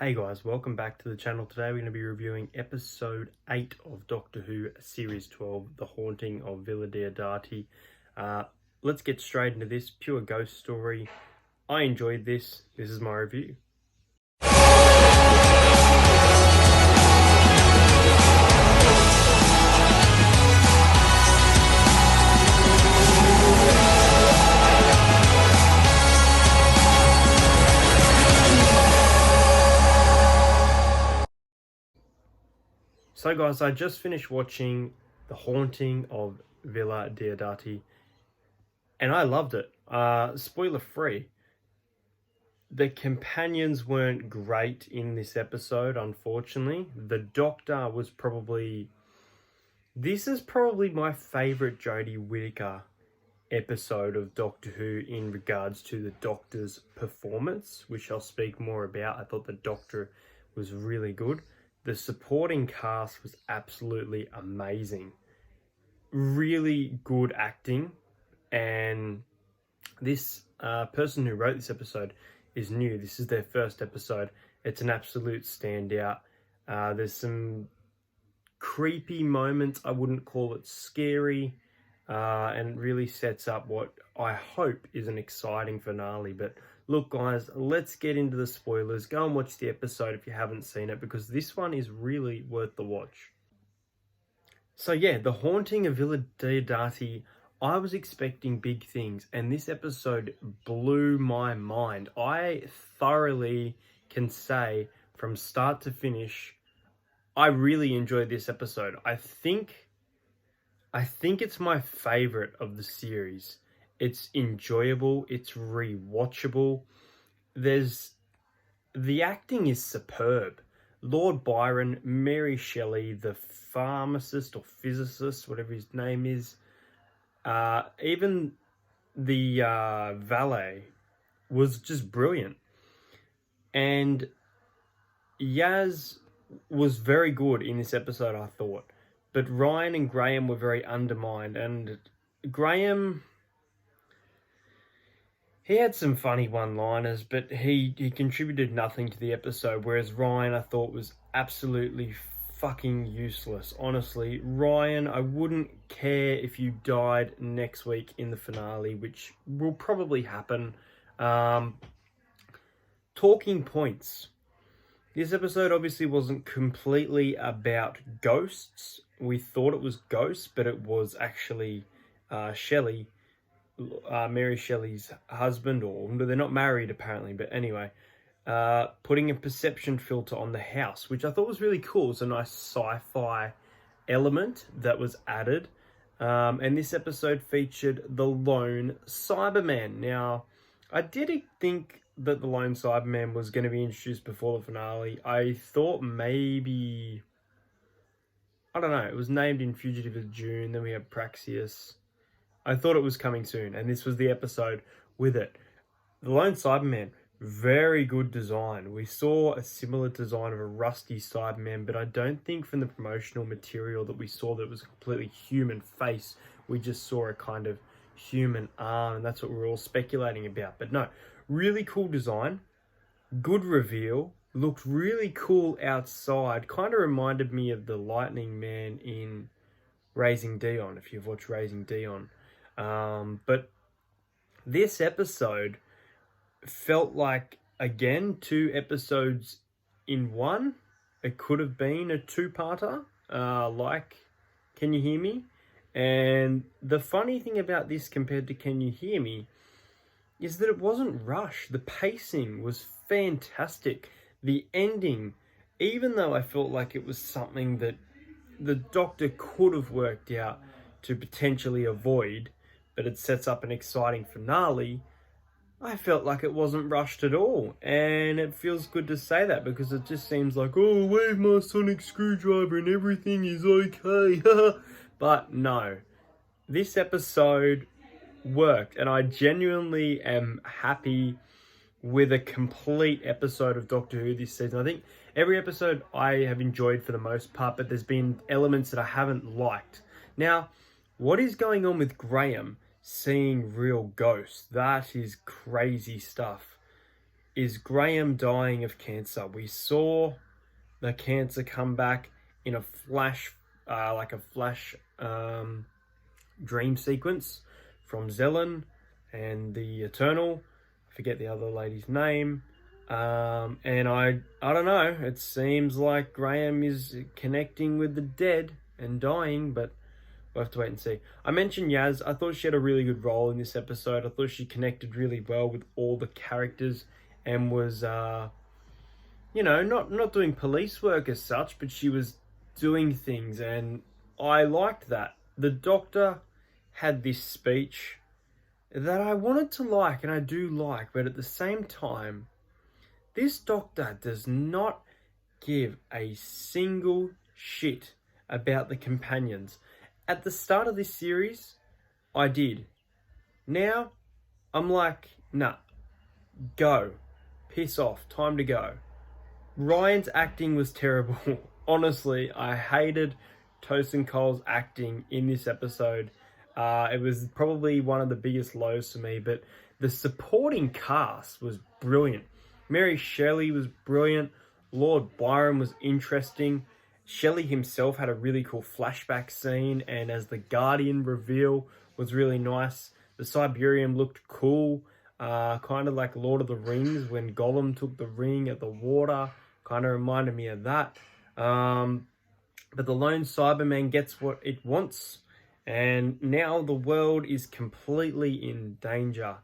Hey guys, welcome back to the channel. Today we're going to be reviewing episode 8 of Doctor Who Series 12, The Haunting of Villa Diodati. Let's get straight into this. Pure ghost story. I enjoyed this. This is my review. So guys, I just finished watching The Haunting of Villa Diodati and I loved it. Spoiler free. The companions weren't great in this episode, unfortunately. The Doctor was probably... This is probably my favourite Jodie Whittaker episode of Doctor Who in regards to the Doctor's performance, which I'll speak more about. I thought the Doctor was really good. The supporting cast was absolutely amazing. Really good acting. And this person who wrote this episode is new. This is their first episode. It's an absolute standout. There's some creepy moments. I wouldn't call it scary. And really sets up what I hope is an exciting finale. But look guys, let's get into the spoilers. Go and watch the episode if you haven't seen it, because this one is really worth the watch. So yeah, The Haunting of Villa Diodati, I was expecting big things, and this episode blew my mind. I thoroughly can say from start to finish, I really enjoyed this episode. I think it's my favorite of the series. It's enjoyable. It's rewatchable. The acting is superb. Lord Byron, Mary Shelley, the pharmacist or physicist, whatever his name is, even the valet was just brilliant. And Yaz was very good in this episode, I thought. But Ryan and Graham were very undermined. And Graham, he had some funny one-liners, but he contributed nothing to the episode. Whereas Ryan, I thought, was absolutely fucking useless. Honestly, Ryan, I wouldn't care if you died next week in the finale, which will probably happen. Talking points. This episode obviously wasn't completely about ghosts. We thought it was ghosts, but it was actually Shelley, Mary Shelley's husband, or they're not married apparently, but anyway, putting a perception filter on the house, which I thought was really cool. It's a nice sci-fi element that was added. And this episode featured the lone Cyberman. Now, I did think that the lone Cyberman was going to be introduced before the finale. I thought maybe... I don't know, it was named in Fugitive of June, then we have Praxius. I thought it was coming soon, and this was the episode with it. The lone Cyberman, very good design. We saw a similar design of a rusty Cyberman, but I don't think from the promotional material that we saw that it was a completely human face. We just saw a kind of human arm, and that's what we're all speculating about. But no, really cool design, good reveal, looked really cool outside. Kind of reminded me of the Lightning Man in Raising Dion, if you've watched Raising Dion. But this episode felt like, again, 2 episodes in one. It could have been a 2-parter, like Can You Hear Me? And the funny thing about this compared to Can You Hear Me is that it wasn't rushed. The pacing was fantastic. The ending, even though I felt like it was something that the Doctor could have worked out to potentially avoid, but it sets up an exciting finale, I felt like it wasn't rushed at all. And it feels good to say that, because it just seems like, oh, wave my sonic screwdriver and everything is okay. But no, this episode worked, and I genuinely am happy with a complete episode of Doctor Who this season. I think every episode I have enjoyed for the most part, but there's been elements that I haven't liked. Now, what is going on with Graham seeing real ghosts? That is crazy stuff. is Graham dying of cancer. We saw the cancer come back in a flash, like a flash dream sequence from Zelen and the Eternal. I forget the other lady's name. And I don't know. It seems like Graham is connecting with the dead and dying, but we'll have to wait and see. I mentioned Yaz. I thought she had a really good role in this episode. I thought she connected really well with all the characters and was, not doing police work as such, but she was doing things, and I liked that. The Doctor had this speech that I wanted to like, and I do like, but at the same time, this Doctor does not give a single shit about the companions. At the start of this series, I did. Now, I'm like, nah, go. Piss off. Time to go. Ryan's acting was terrible. Honestly, I hated Tosin Cole's acting in this episode. It was probably one of the biggest lows for me, but the supporting cast was brilliant. Mary Shelley was brilliant. Lord Byron was interesting. Shelley himself had a really cool flashback scene, and as the Guardian reveal was really nice. The Cyberium looked cool, kind of like Lord of the Rings when Gollum took the ring at the water. Kind of reminded me of that. But the lone Cyberman gets what it wants, and now the world is completely in danger.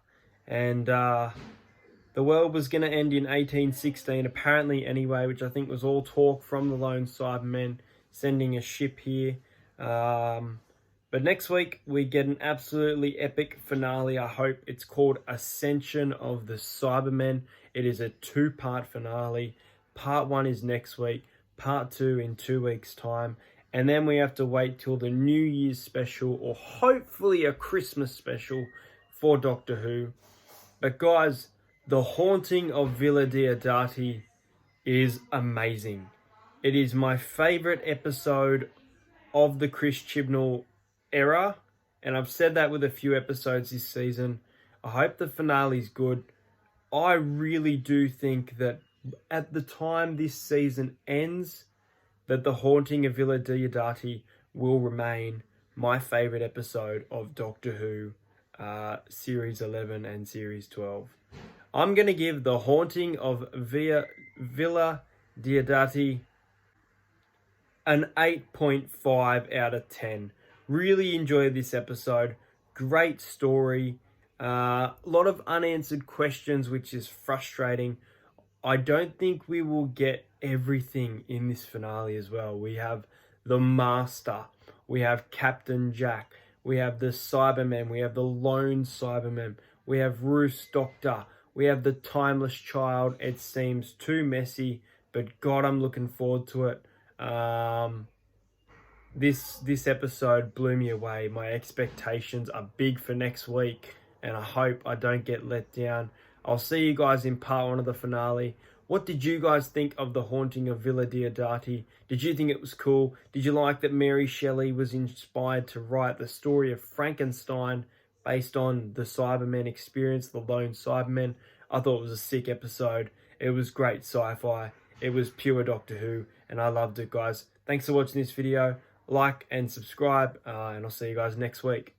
And the world was going to end in 1816, apparently anyway, which I think was all talk from the lone Cybermen sending a ship here. But next week, we get an absolutely epic finale, I hope. It's called Ascension of the Cybermen. It is a 2-part finale. Part 1 is next week. Part 2 in 2 weeks' time. And then we have to wait till the New Year's special, or hopefully a Christmas special for Doctor Who. But guys, The Haunting of Villa Diodati is amazing. It is my favourite episode of the Chris Chibnall era, and I've said that with a few episodes this season. I hope the finale's good. I really do think that at the time this season ends, that The Haunting of Villa Diodati will remain my favourite episode of Doctor Who, Series 11 and Series 12. I'm going to give The Haunting of Villa Diodati an 8.5 out of 10. Really enjoyed this episode. Great story. A lot of unanswered questions, which is frustrating. I don't think we will get everything in this finale as well. We have the Master. We have Captain Jack. We have the Cybermen. We have the lone Cybermen. We have Ruth's Doctor. We have the Timeless Child. It seems too messy, but God, I'm looking forward to it. This episode blew me away. My expectations are big for next week, and I hope I don't get let down. I'll see you guys in part 1 of the finale. What did you guys think of The Haunting of Villa Diodati? Did you think it was cool? Did you like that Mary Shelley was inspired to write the story of Frankenstein based on the Cybermen experience, the lone Cybermen? I thought it was a sick episode. It was great sci-fi. It was pure Doctor Who, and I loved it, guys. Thanks for watching this video. Like and subscribe, and I'll see you guys next week.